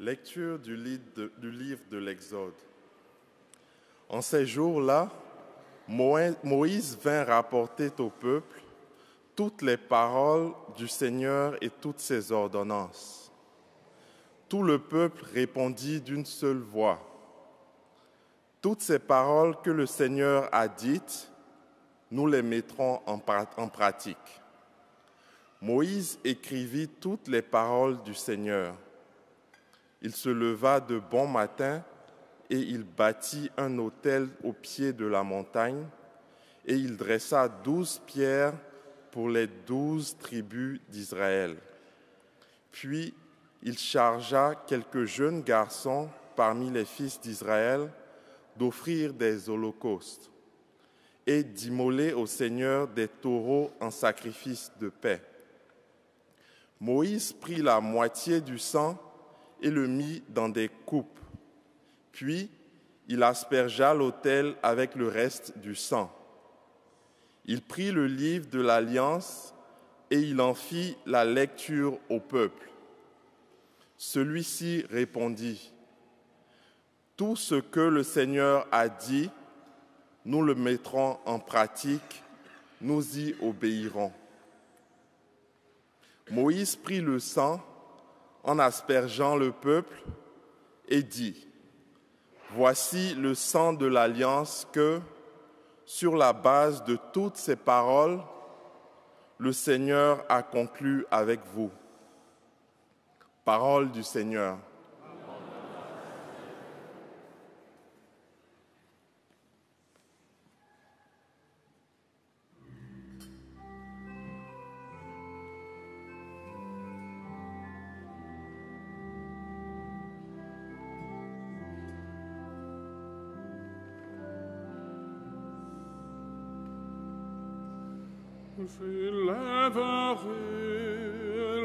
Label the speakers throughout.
Speaker 1: Lecture du livre de l'Exode. En ces jours-là, Moïse vint rapporter au peuple toutes les paroles du Seigneur et toutes ses ordonnances. Tout le peuple répondit d'une seule voix. Toutes ces paroles que le Seigneur a dites, nous les mettrons en pratique. Moïse écrivit toutes les paroles du Seigneur. Il se leva de bon matin et il bâtit un autel au pied de la montagne et il dressa 12 pierres pour les 12 tribus d'Israël. Puis il chargea quelques jeunes garçons parmi les fils d'Israël d'offrir des holocaustes et d'immoler au Seigneur des taureaux en sacrifice de paix. Moïse prit la moitié du sang et le mit dans des coupes. Puis, il aspergea l'autel avec le reste du sang. Il prit le livre de l'Alliance et il en fit la lecture au peuple. Celui-ci répondit : « Tout ce que le Seigneur a dit, nous le mettrons en pratique, nous y obéirons. » Moïse prit le sang en aspergeant le peuple et dit : « Voici le sang de l'alliance que, sur la base de toutes ces paroles, le Seigneur a conclu avec vous. » Parole du Seigneur.
Speaker 2: J'élèverai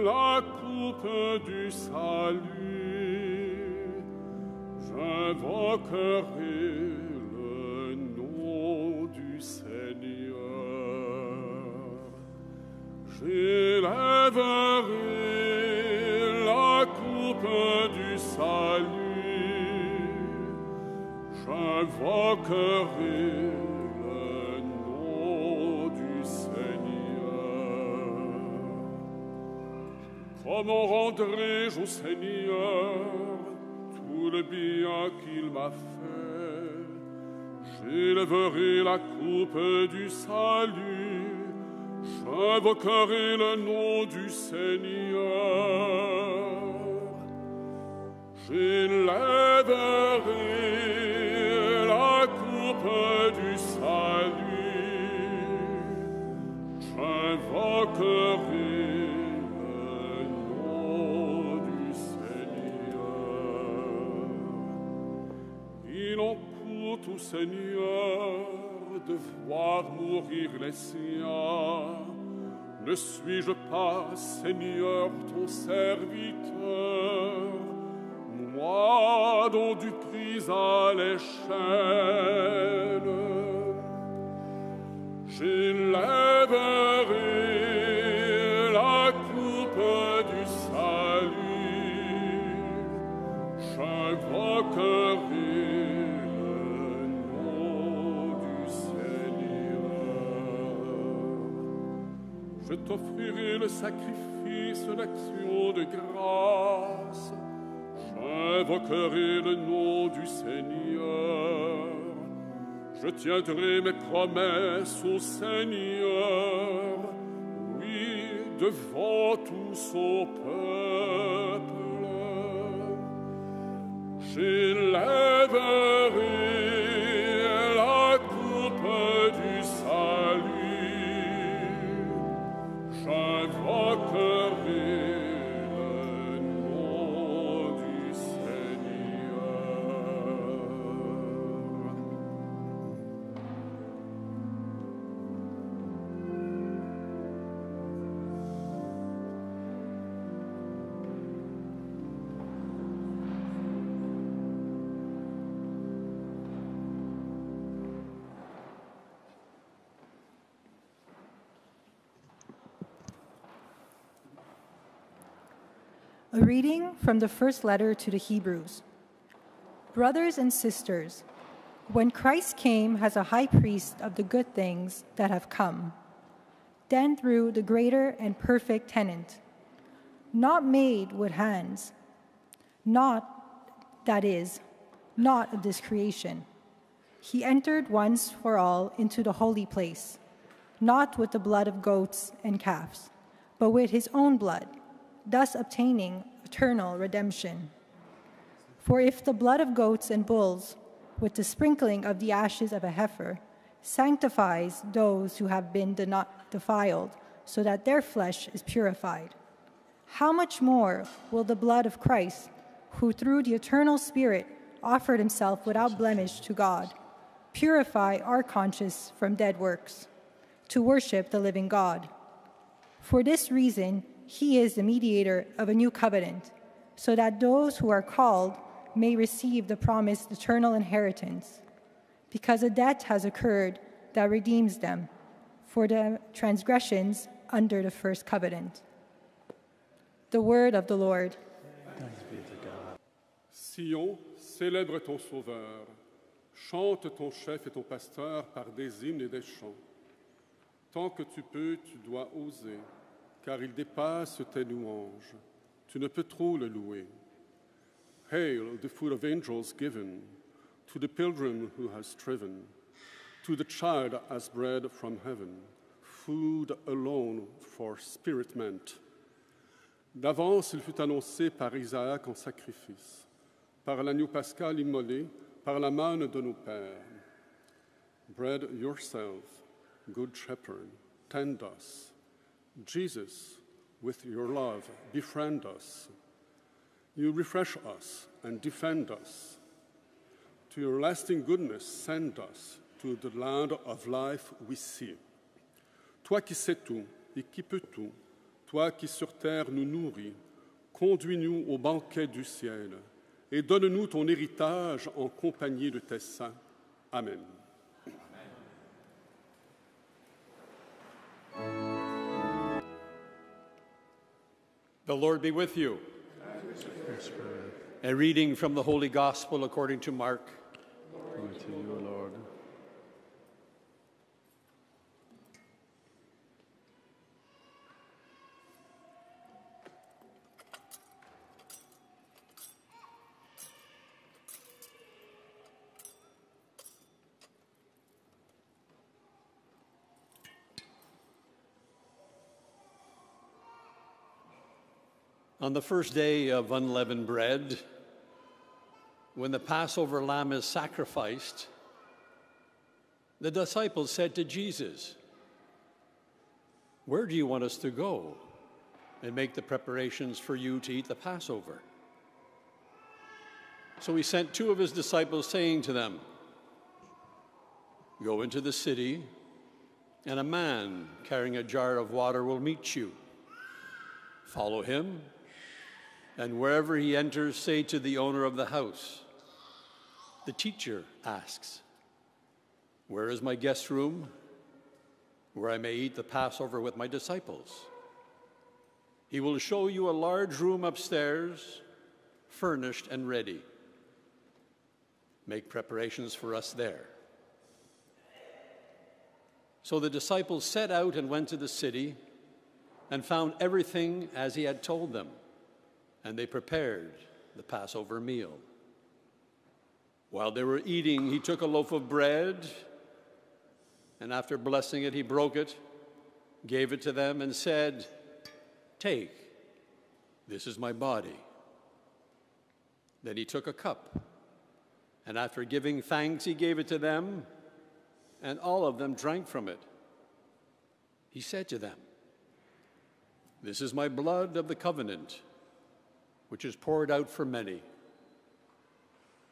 Speaker 2: la coupe du salut, j'invoquerai le nom du Seigneur. J'élèverai la coupe du salut, j'invoquerai Comment rendrai-je au Seigneur tout le bien qu'il m'a fait? J'élèverai la coupe du salut, j'invoquerai le nom du Seigneur. J'élèverai la coupe du salut, j'invoquerai tout Seigneur, de voir mourir les siens. Ne suis-je pas, Seigneur, ton serviteur, moi dont tu pris à l'échelle? J'élèverai la coupe du salut, j'invoquerai Je t'offrirai le sacrifice, l'action de grâce. J'invoquerai le nom du Seigneur. Je tiendrai mes promesses au Seigneur, oui, devant tout son peuple. J'élèverai la coupe du salut, j'invoquerai le nom du Seigneur.
Speaker 3: A reading from the first letter to the Hebrews. Brothers and sisters, when Christ came as a high priest of the good things that have come, then through the greater and perfect tenant, not made with hands, not of this creation, he entered once for all into the holy place, not with the blood of goats and calves, but with his own blood, thus obtaining eternal redemption. For if the blood of goats and bulls, with the sprinkling of the ashes of a heifer, sanctifies those who have been defiled, so that their flesh is purified, how much more will the blood of Christ, who through the eternal Spirit offered himself without blemish to God, purify our conscience from dead works, to worship the living God? For this reason, he is the mediator of a new covenant, so that those who are called may receive the promised eternal inheritance, because a debt has occurred that redeems them for the transgressions under the first covenant. The word of the Lord.
Speaker 4: Thanks be to God.
Speaker 2: Sion, célèbre ton Sauveur. Chante ton chef et ton pasteur par des hymnes et des chants. Tant que tu peux, tu dois oser, car il dépasse tes louanges. Tu ne peux trop le louer. Hail, the food of angels given, to the pilgrim who has striven, to the child as bread from heaven, food alone for spirit meant. D'avance, il fut annoncé par Isaac en sacrifice, par l'agneau pascal immolé, par la manne de nos pères. Bread yourself, good shepherd, tend us. Jesus, with your love, befriend us. You refresh us and defend us. To your lasting goodness, send us to the land of life we see. Toi qui sais tout et qui peux tout, toi qui sur terre nous nourris, conduis-nous au banquet du ciel et donne-nous ton héritage en compagnie de tes saints. Amen.
Speaker 4: The Lord be with you. A reading from the Holy Gospel according to Mark.
Speaker 5: Glory to you, Lord.
Speaker 4: On the first day of unleavened bread, when the Passover lamb is sacrificed, the disciples said to Jesus, "Where do you want us to go and make the preparations for you to eat the Passover?" So he sent two of his disciples, saying to them, "Go into the city, and a man carrying a jar of water will meet you. Follow him, and wherever he enters, say to the owner of the house, 'The teacher asks, where is my guest room, where I may eat the Passover with my disciples?' He will show you a large room upstairs, furnished and ready. Make preparations for us there." So the disciples set out and went to the city and found everything as he had told them, and they prepared the Passover meal. While they were eating, he took a loaf of bread, and after blessing it, he broke it, gave it to them, and said, "Take, this is my body." Then he took a cup, and after giving thanks, he gave it to them, and all of them drank from it. He said to them, "This is my blood of the covenant, which is poured out for many.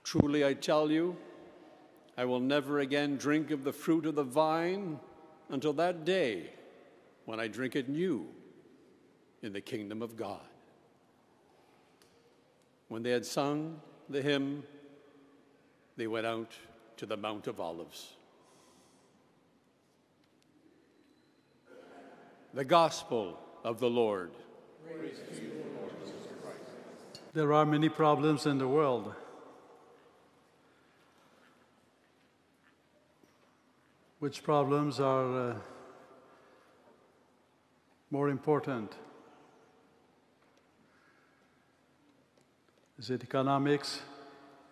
Speaker 4: Truly I tell you, I will never again drink of the fruit of the vine until that day when I drink it new in the kingdom of God." When they had sung the hymn, they went out to the Mount of Olives. The Gospel of the Lord.
Speaker 6: Praise to you, Lord Jesus Christ. There are many problems in the world. Which problems are more important? Is it economics?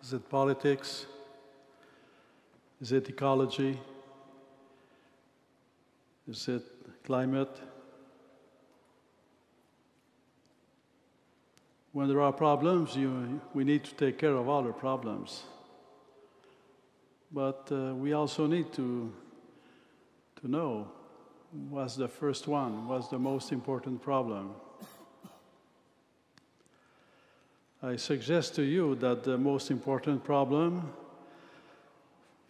Speaker 6: Is it politics? Is it ecology? Is it climate? When there are problems, we need to take care of all the problems. But we also need to know what's the first one, what's the most important problem. I suggest to you that the most important problem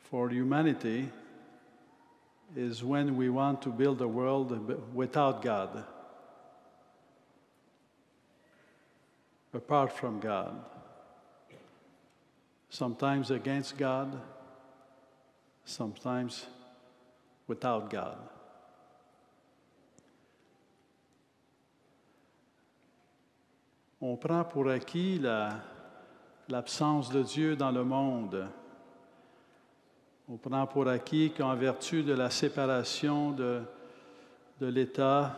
Speaker 6: for humanity is when we want to build a world without God, apart from God, sometimes against God, sometimes without God. On prend pour acquis l'absence de Dieu dans le monde. On prend pour acquis qu'en vertu de la séparation de l'État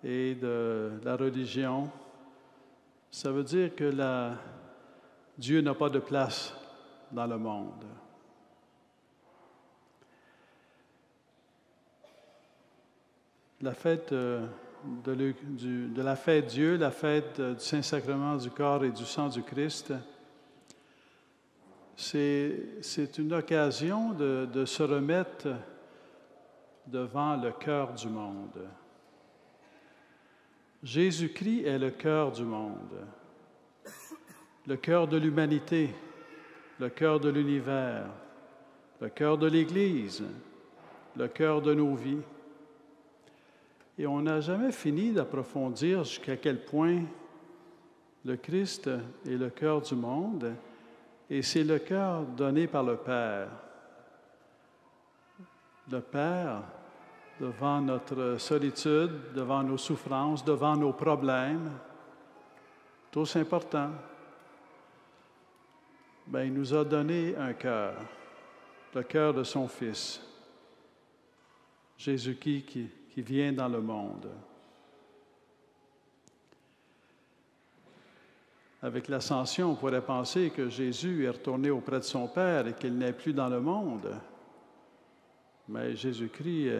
Speaker 6: et de la religion, ça veut dire que Dieu n'a pas de place dans le monde. La fête de la fête Dieu, la fête du Saint-Sacrement du corps et du sang du Christ, c'est une occasion de se remettre devant le cœur du monde. Jésus-Christ est le cœur du monde, le cœur de l'humanité, le cœur de l'univers, le cœur de l'Église, le cœur de nos vies. Et on n'a jamais fini d'approfondir jusqu'à quel point le Christ est le cœur du monde, et c'est le cœur donné par le Père. Le Père, devant notre solitude, devant nos souffrances, devant nos problèmes, tous importants, il nous a donné un cœur, le cœur de son Fils, Jésus-Christ qui vient dans le monde. Avec l'ascension, on pourrait penser que Jésus est retourné auprès de son Père et qu'il n'est plus dans le monde. Mais Jésus-Christ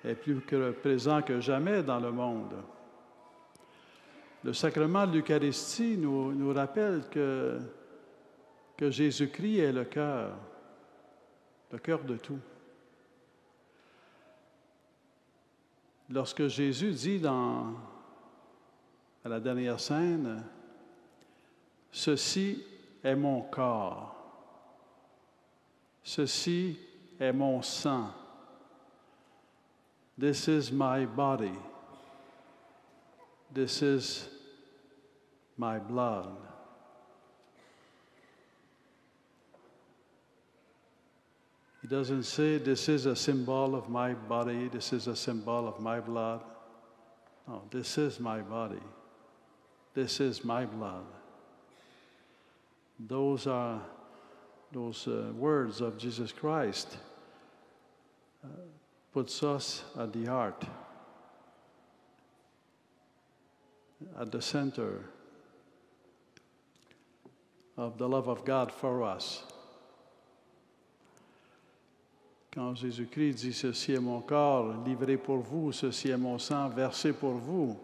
Speaker 6: est plus présent que jamais dans le monde. Le sacrement de l'Eucharistie nous rappelle que Jésus-Christ est le cœur de tout. Lorsque Jésus dit à la dernière scène, « Ceci est mon corps, ceci est mon sang, this is my body, this is my blood. » He doesn't say, this is a symbol of my body, this is a symbol of my blood. No, this is my body. This is my blood. Those are those words of Jesus Christ puts us at the heart, at the center of the love of God for us. Quand Jésus-Christ dit « Ceci est mon corps, livré pour vous, ceci est mon sang, versé pour vous »,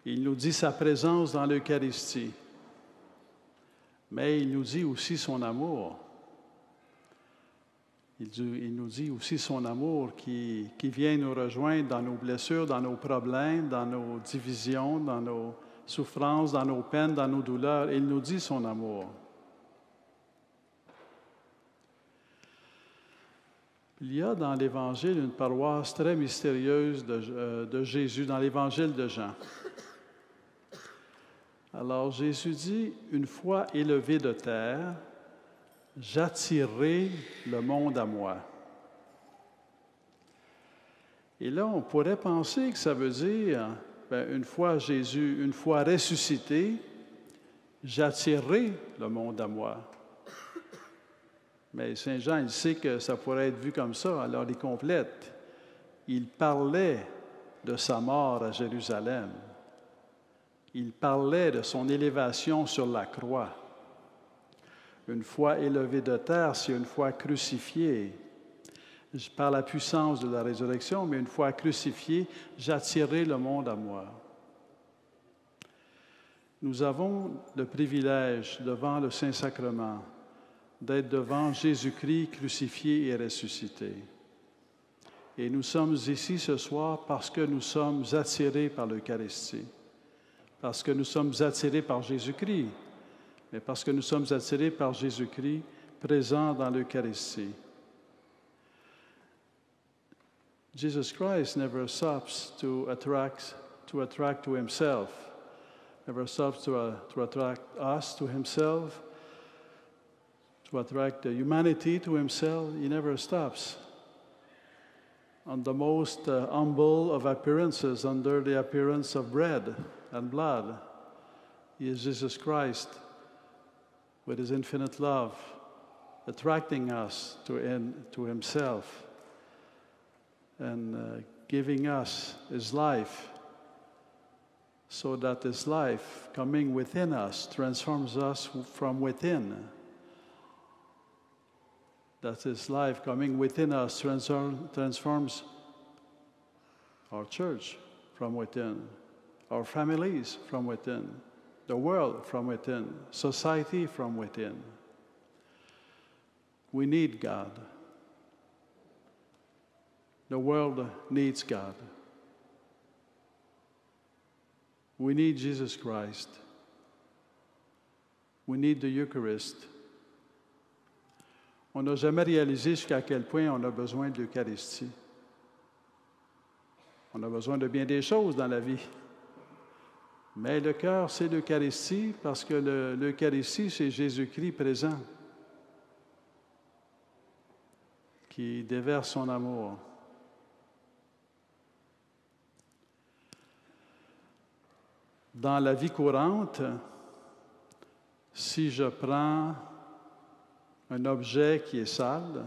Speaker 6: il nous dit sa présence dans l'Eucharistie. Mais il nous dit aussi son amour. Il nous dit aussi son amour qui vient nous rejoindre dans nos blessures, dans nos problèmes, dans nos divisions, dans nos souffrances, dans nos peines, dans nos douleurs. Il nous dit son amour. Il y a dans l'Évangile une paroisse très mystérieuse de Jésus, dans l'Évangile de Jean. Alors Jésus dit, « Une fois élevé de terre, j'attirerai le monde à moi. » Et là, on pourrait penser que ça veut dire bien, une fois Jésus, une fois ressuscité, j'attirerai le monde à moi. Mais Saint Jean, il sait que ça pourrait être vu comme ça, alors il complète. Il parlait de sa mort à Jérusalem. Il parlait de son élévation sur la croix. Une fois élevé de terre, c'est une fois crucifié. Par la puissance de la résurrection, mais une fois crucifié, j'attirerai le monde à moi. Nous avons le privilège, devant le Saint-Sacrement, d'être devant Jésus-Christ crucifié et ressuscité. Et nous sommes ici ce soir parce que nous sommes attirés par l'Eucharistie, parce que nous sommes attirés par Jésus-Christ, mais parce que nous sommes attirés par Jésus-Christ présent dans l'Eucharistie. Jesus Christ never stops to attract to himself, never stops to attract us to himself, to attract the humanity to himself. He never stops. On the most humble of appearances, under the appearance of bread and blood, he is Jesus Christ with his infinite love, attracting us to himself and giving us his life, so that his life coming within us transforms us from within. That his life coming within us transforms our church from within, our families from within, the world from within, society from within. We need God. The world needs God. We need Jesus Christ. We need the Eucharist. On n'a jamais réalisé jusqu'à quel point on a besoin de l'Eucharistie. On a besoin de bien des choses dans la vie. Mais le cœur, c'est l'Eucharistie parce que l'Eucharistie, c'est Jésus-Christ présent qui déverse son amour. Dans la vie courante, si je prends un objet qui est sale,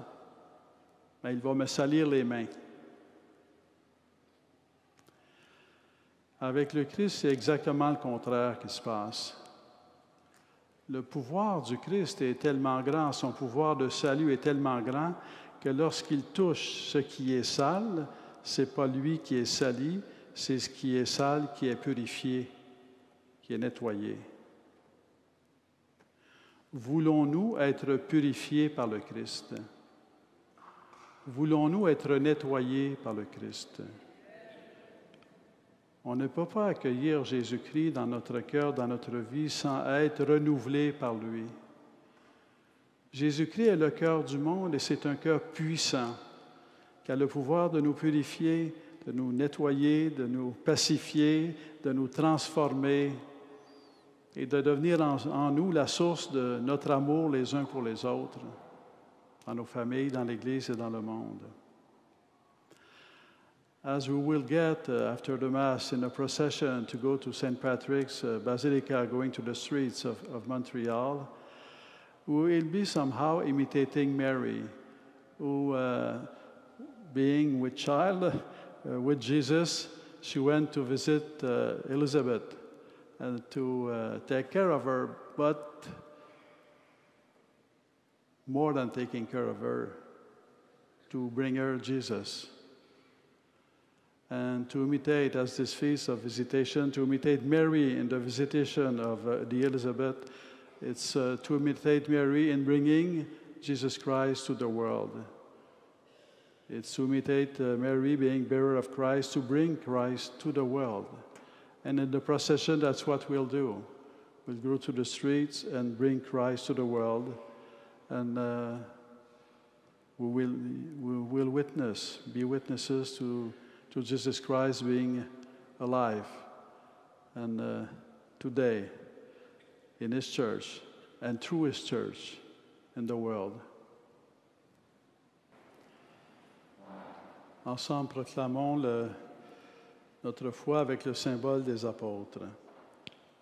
Speaker 6: bien, il va me salir les mains. Avec le Christ, c'est exactement le contraire qui se passe. Le pouvoir du Christ est tellement grand, son pouvoir de salut est tellement grand que lorsqu'il touche ce qui est sale, ce n'est pas lui qui est sali, c'est ce qui est sale qui est purifié, qui est nettoyé. Voulons-nous être purifiés par le Christ? Voulons-nous être nettoyés par le Christ? On ne peut pas accueillir Jésus-Christ dans notre cœur, dans notre vie, sans être renouvelé par lui. Jésus-Christ est le cœur du monde et c'est un cœur puissant qui a le pouvoir de nous purifier, de nous nettoyer, de nous pacifier, de nous transformer et de devenir en nous la source de notre amour les uns pour les autres, dans nos familles, dans l'Église et dans le monde. As we will get after the Mass in a procession to go to St. Patrick's Basilica, going to the streets of Montreal, we will be somehow imitating Mary, who, being with child, with Jesus, she went to visit Elizabeth and to take care of her, but more than taking care of her, to bring her Jesus. And to imitate, as this feast of visitation, to imitate Mary in the visitation of the Elizabeth, it's to imitate Mary in bringing Jesus Christ to the world. It's to imitate Mary being bearer of Christ, to bring Christ to the world. And in the procession, that's what we'll do. We'll go to the streets and bring Christ to the world. And we will witness, be witnesses to Jesus Christ being alive. And today, in His church, and through His church in the world. Ensemble, proclamons notre foi avec le symbole des apôtres.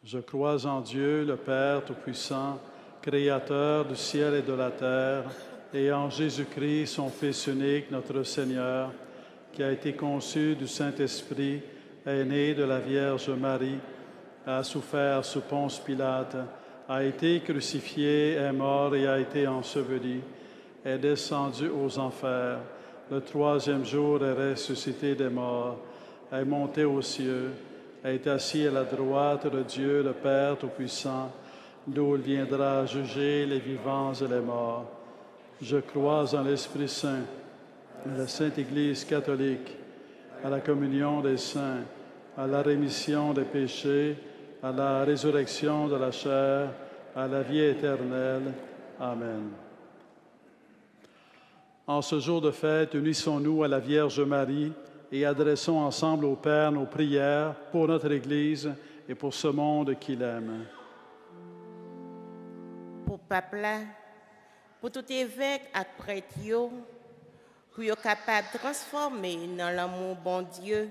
Speaker 6: Je crois en Dieu, le Père Tout-Puissant, Créateur du ciel et de la terre, et en Jésus-Christ, son Fils unique, notre Seigneur, qui a été conçu du Saint-Esprit, est né de la Vierge Marie, a souffert sous Ponce Pilate, a été crucifié, est mort et a été enseveli, est descendu aux enfers. Le troisième jour est ressuscité des morts, est monté aux cieux, est assis à la droite de Dieu, le Père Tout-Puissant, d'où il viendra juger les vivants et les morts. Je crois en l'Esprit Saint, à la Sainte Église catholique, à la communion des saints, à la rémission des péchés, à la résurrection de la chair, à la vie éternelle. Amen. En ce jour de fête, unissons-nous à la Vierge Marie et adressons ensemble au Père nos prières pour notre Église et pour ce monde qu'il aime.
Speaker 7: Pour peuple, pour tout évêque et prêtre, pour être capable de transformer dans l'amour bon Dieu,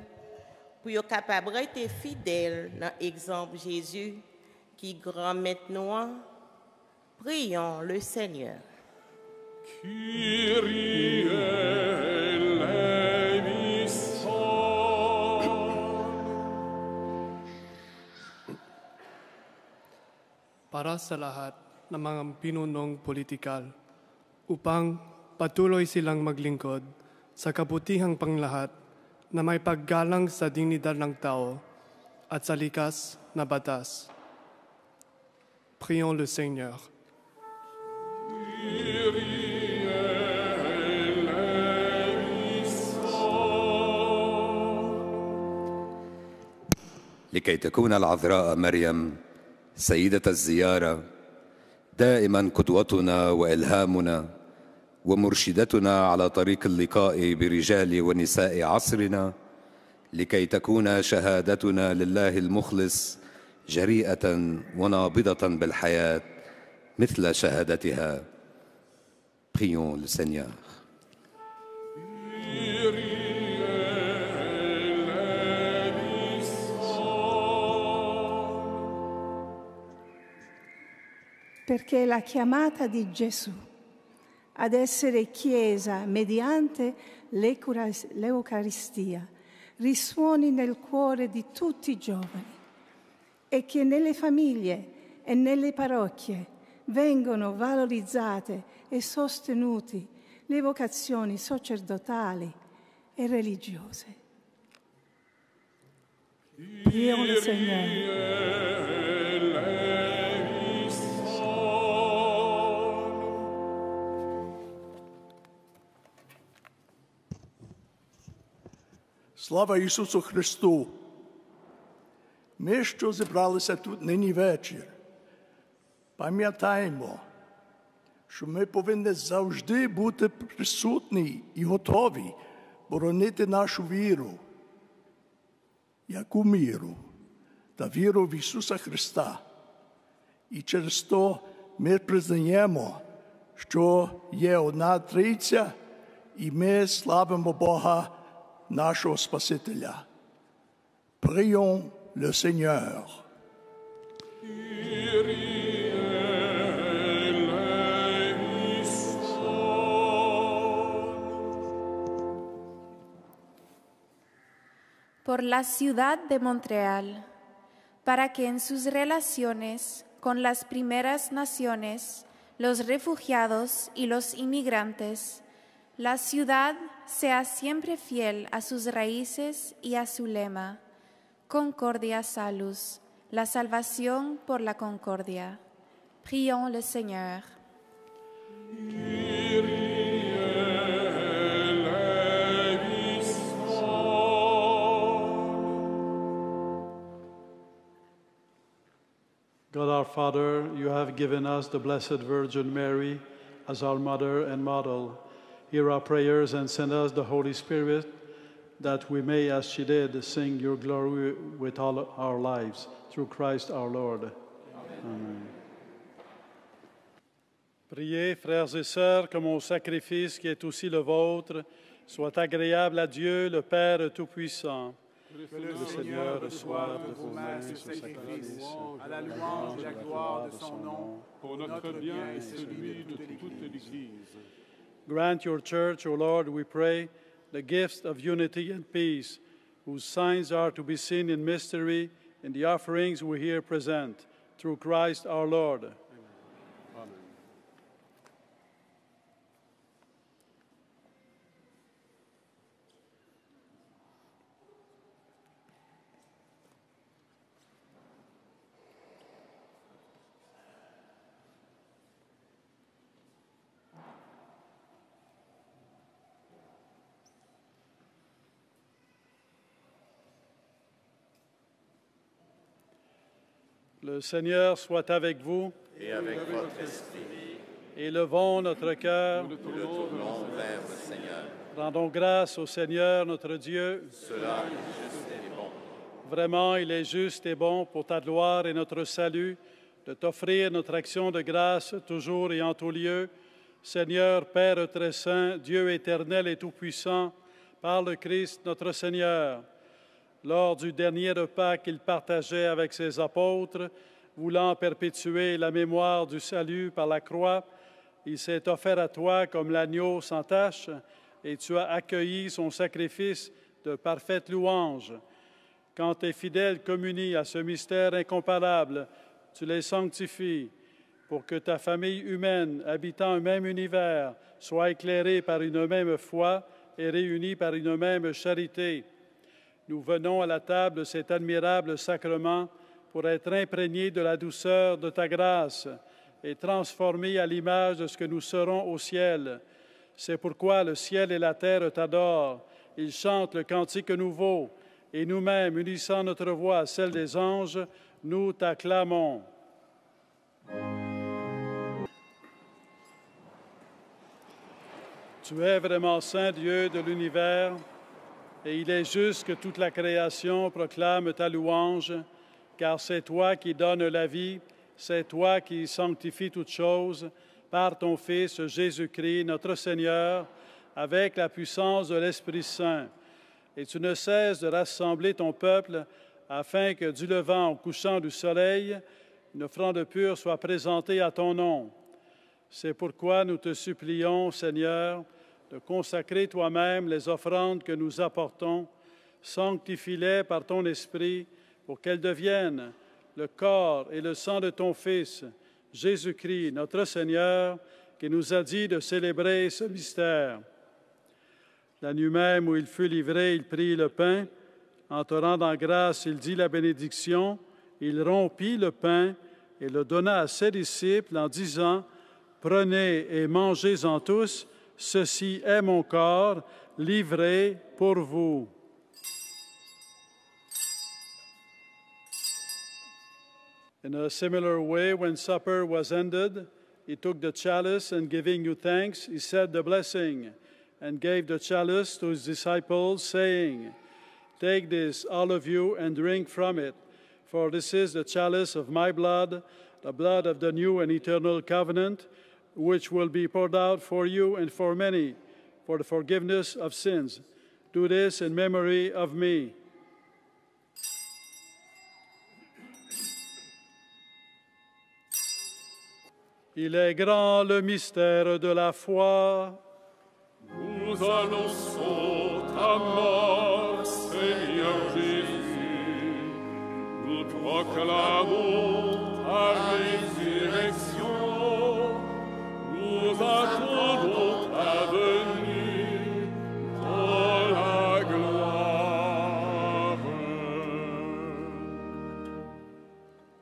Speaker 7: pour être capable d'être fidèle dans l'exemple Jésus, qui grand maintenant, prions le Seigneur.
Speaker 2: Kyrie eleison.
Speaker 8: Para sa lahat ng mga pinunong politikal upang patuloy silang maglingkod sa kabutihang panglahat na may paggalang sa dignidad ng tao at sa likas na batas. Prions le Seigneur.
Speaker 9: لكي تكون العذراء مريم سيدة الزيارة دائما قدوتنا وإلهامنا ومرشدتنا على طريق اللقاء برجال ونساء عصرنا، لكي تكون شهادتنا لله المخلص جريئة ونابضة بالحياة مثل شهادتها. Prions le Seigneur.
Speaker 10: Perché la chiamata di Gesù ad essere Chiesa mediante l'Eucaristia risuoni nel cuore di tutti i giovani e che nelle famiglie e nelle parrocchie vengono valorizzate e sostenute le vocazioni sacerdotali e religiose. Prions le Seigneur.
Speaker 11: Слава Ісусу Христу! Ми, що зібралися тут нині вечір, пам'ятаємо, що ми повинні завжди бути присутні і готові боронити нашу віру, яку міру та віру в Ісуса Христа. І через то ми признаємо, що є одна Трійця, і ми славимо Бога, нашого Спасителя. Prions le Seigneur.
Speaker 12: Por la ciudad de Montreal, para que en sus relaciones con las primeras naciones, los refugiados y los inmigrantes, la ciudad sea siempre fiel a sus raíces y a su lema, Concordia Salus, la salvación por la concordia. Prions le Seigneur.
Speaker 6: God our Father, you have given us the Blessed Virgin Mary as our mother and model. Hear our prayers and send us the Holy Spirit, that we may, as she did, sing your glory with all our lives. Through Christ our Lord. Amen. Priez, frères et sœurs, que mon sacrifice, qui est aussi le vôtre, soit agréable à Dieu, le Père Tout-Puissant. Que le Seigneur reçoive de vos mains ce sacrifice, à la louange et la gloire de son nom,
Speaker 2: pour notre bien et celui de toute l'Église.
Speaker 6: Grant your church, O Lord, we pray, the gifts of unity and peace, whose signs are to be seen in mystery in the offerings we here present, through Christ our Lord.
Speaker 2: Amen.
Speaker 6: Le Seigneur soit avec vous.
Speaker 1: Et avec votre esprit,
Speaker 6: Élevons notre cœur.
Speaker 1: nous le tournons vers le Seigneur.
Speaker 6: Rendons grâce au Seigneur notre Dieu.
Speaker 1: Cela est juste et bon.
Speaker 6: Vraiment, il est juste et bon pour ta gloire et notre salut de t'offrir notre action de grâce toujours et en tout lieu. Seigneur, Père très saint, Dieu éternel et tout-puissant, par le Christ notre Seigneur. Lors du dernier repas qu'il partageait avec ses apôtres, voulant perpétuer la mémoire du salut par la croix, il s'est offert à toi comme l'agneau sans tache, et tu as accueilli son sacrifice de parfaite louange. Quand tes fidèles communient à ce mystère incomparable, tu les sanctifies, pour que ta famille humaine, habitant un même univers, soit éclairée par une même foi et réunie par une même charité. Nous venons à la table de cet admirable sacrement pour être imprégnés de la douceur de ta grâce et transformés à l'image de ce que nous serons au ciel. C'est pourquoi le ciel et la terre t'adorent. Ils chantent le cantique nouveau et nous-mêmes, unissant notre voix à celle des anges, nous t'acclamons. Tu es vraiment saint Dieu de l'univers, et il est juste que toute la création proclame ta louange, car c'est toi qui donnes la vie, c'est toi qui sanctifies toutes choses par ton Fils Jésus-Christ, notre Seigneur, avec la puissance de l'Esprit Saint. Et tu ne cesses de rassembler ton peuple afin que du levant au couchant du soleil, une offrande pure soit présentée à ton nom. C'est pourquoi nous te supplions, Seigneur, de consacrer toi-même les offrandes que nous apportons, sanctifie-les par ton Esprit pour qu'elles deviennent le corps et le sang de ton Fils, Jésus-Christ, notre Seigneur, qui nous a dit de célébrer ce mystère. La nuit même où il fut livré, il prit le pain. En te rendant grâce, il dit la bénédiction. Il rompit le pain et le donna à ses disciples en disant, « Prenez et mangez-en tous, ceci est mon corps, livré pour vous. » In a similar way, when supper was ended, he took the chalice and giving you thanks, he said the blessing and gave the chalice to his disciples, saying, Take this, all of you, and drink from it, for this is the chalice of my blood, the blood of the new and eternal covenant, which will be poured out for you and for many, for the forgiveness of sins. Do this in memory of me. Il est grand le mystère de la foi.
Speaker 2: Nous annonçons ta mort, Seigneur Jésus. Nous proclamons ta résurrection. Nous attendons ta venue dans la gloire.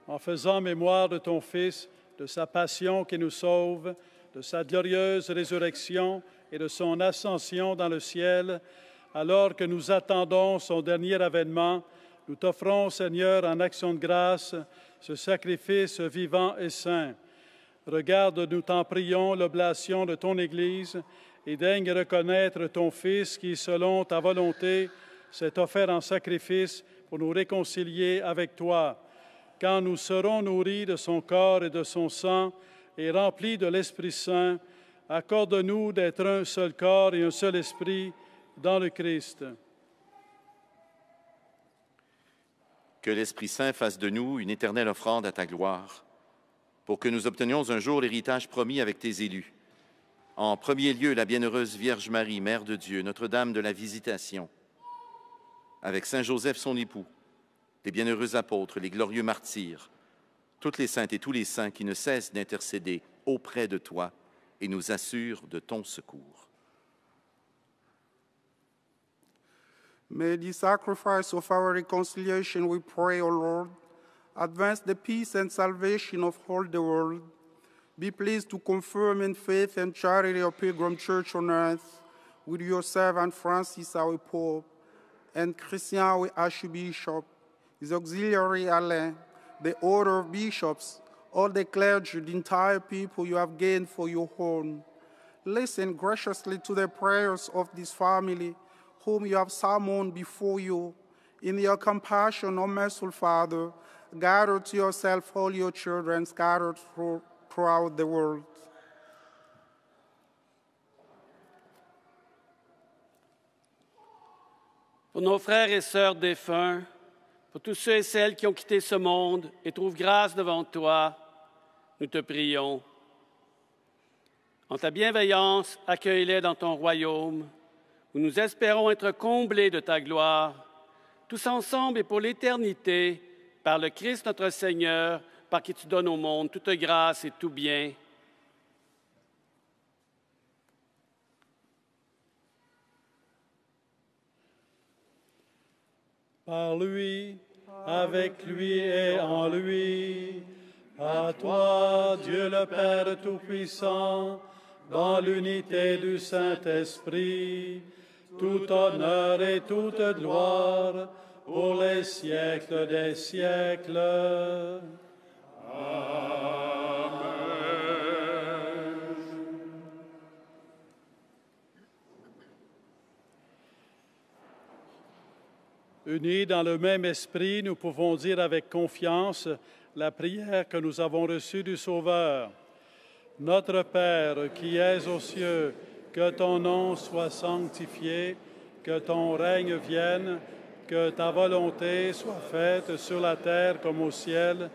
Speaker 6: En faisant mémoire de ton Fils, de sa passion qui nous sauve, de sa glorieuse résurrection et de son ascension dans le ciel, alors que nous attendons son dernier avènement, nous t'offrons, Seigneur, en action de grâce, ce sacrifice vivant et saint. Regarde, nous t'en prions, l'oblation de ton Église et daigne reconnaître ton Fils qui, selon ta volonté, s'est offert en sacrifice pour nous réconcilier avec toi. Quand nous serons nourris de son corps et de son sang et remplis de l'Esprit Saint, accorde-nous d'être un seul corps et un seul esprit dans le Christ.
Speaker 13: Que l'Esprit Saint fasse de nous une éternelle offrande à ta gloire, pour que nous obtenions un jour l'héritage promis avec tes élus. En premier lieu, la bienheureuse Vierge Marie, Mère de Dieu, Notre-Dame de la Visitation, avec Saint Joseph son époux, les bienheureux apôtres, les glorieux martyrs, toutes les saintes et tous les saints qui ne cessent d'intercéder auprès de toi et nous assurent de ton secours.
Speaker 14: May the sacrifice of our reconciliation, we pray, O Lord, advance the peace and salvation of all the world. Be pleased to confirm in faith and charity your pilgrim church on earth with your servant Francis, our Pope, and Christian, our Archbishop, his auxiliary Alain, the order of bishops, all the clergy, the entire people you have gained for your own. Listen graciously to the prayers of this family, whom you have summoned before you. In your compassion, O merciful Father, gather to yourself all your children scattered throughout the world.
Speaker 15: Pour nos frères et sœurs défunts, pour tous ceux et celles qui ont quitté ce monde et trouvent grâce devant toi, nous te prions. En ta bienveillance, accueille-les dans ton royaume, où nous espérons être comblés de ta gloire, tous ensemble et pour l'éternité, par le Christ notre Seigneur, par qui tu donnes au monde toute grâce et tout bien.
Speaker 6: Par lui, avec lui et en lui, à toi, Dieu le Père Tout-Puissant, dans l'unité du Saint-Esprit, tout honneur et toute gloire pour les siècles des siècles. Amen. Unis dans le même esprit, nous pouvons dire avec confiance la prière que nous avons reçue du Sauveur. Notre Père qui es aux cieux, que ton nom soit sanctifié, que ton règne vienne, que ta volonté soit faite sur la terre comme au ciel.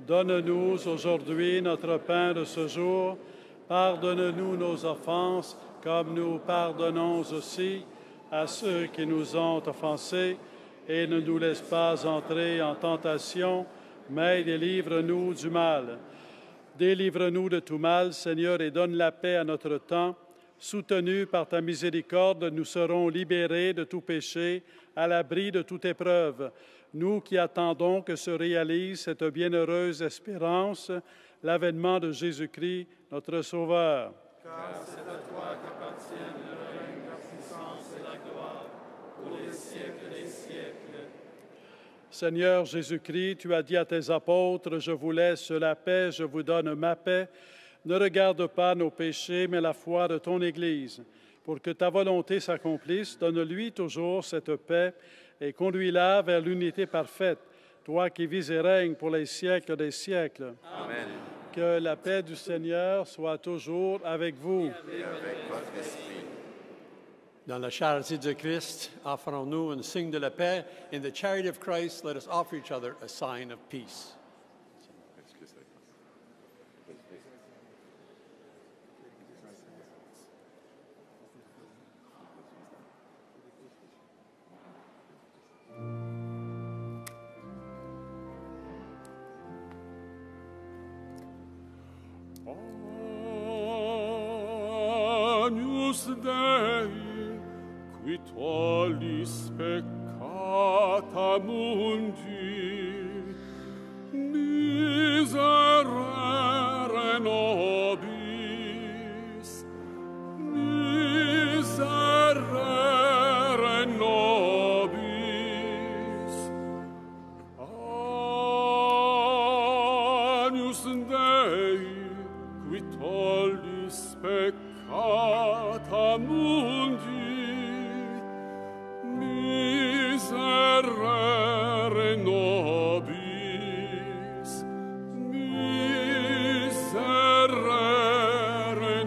Speaker 6: Donne-nous aujourd'hui notre pain de ce jour. Pardonne-nous nos offenses, comme nous pardonnons aussi à ceux qui nous ont offensés. Et ne nous laisse pas entrer en tentation, mais délivre-nous du mal. Délivre-nous de tout mal, Seigneur, et donne la paix à notre temps. Soutenus par ta miséricorde, nous serons libérés de tout péché, à l'abri de toute épreuve. Nous qui attendons que se réalise cette bienheureuse espérance, l'avènement de Jésus-Christ, notre Sauveur.
Speaker 16: Car c'est à toi qu'appartiennent le règne, la puissance et la gloire, pour les siècles des siècles.
Speaker 6: Seigneur Jésus-Christ, tu as dit à tes apôtres, « Je vous laisse la paix, je vous donne ma paix. » Ne regarde pas nos péchés, mais la foi de ton Église. Pour que ta volonté s'accomplisse, donne-lui toujours cette paix et conduis-la vers l'unité parfaite, toi qui vis et règnes pour les siècles des siècles.
Speaker 13: Amen.
Speaker 6: Que la paix du Seigneur soit toujours avec vous.
Speaker 13: Et avec votre esprit.
Speaker 4: Dans la charité de Christ, offrons-nous un signe de la paix. In the charity of Christ, let us offer each other a sign of peace.
Speaker 2: Agnus Dei, qui tollis peccata mundi, miserere nobis, miserere nobis. Agnus Dei, qui tollis peccata mundi, miserere nobis, miserere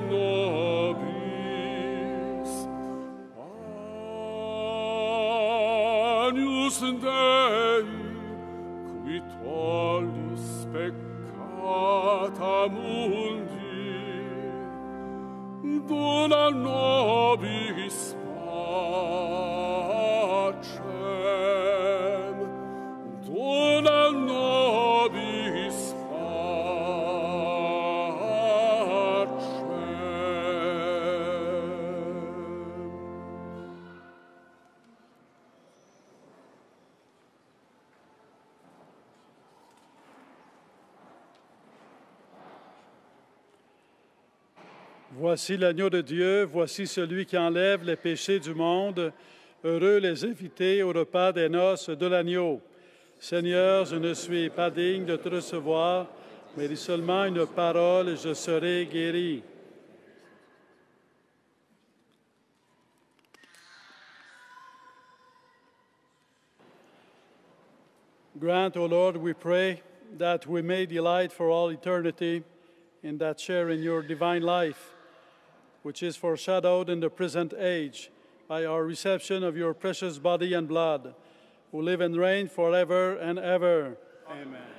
Speaker 2: nobis. Agnus Dei, mundi, dona nobis pacem, dona nobis
Speaker 6: Voici l'agneau de Dieu, voici celui qui enlève les péchés du monde. Heureux les invités au repas des noces de l'agneau. Seigneur, je ne suis pas digne de te recevoir, mais dis seulement une parole et je serai guéri. Grant, O Lord, we pray, that we may delight for all eternity in that share in your divine life, which is foreshadowed in the present age by our reception of your precious body and blood, who live and reign forever and ever.
Speaker 17: Amen.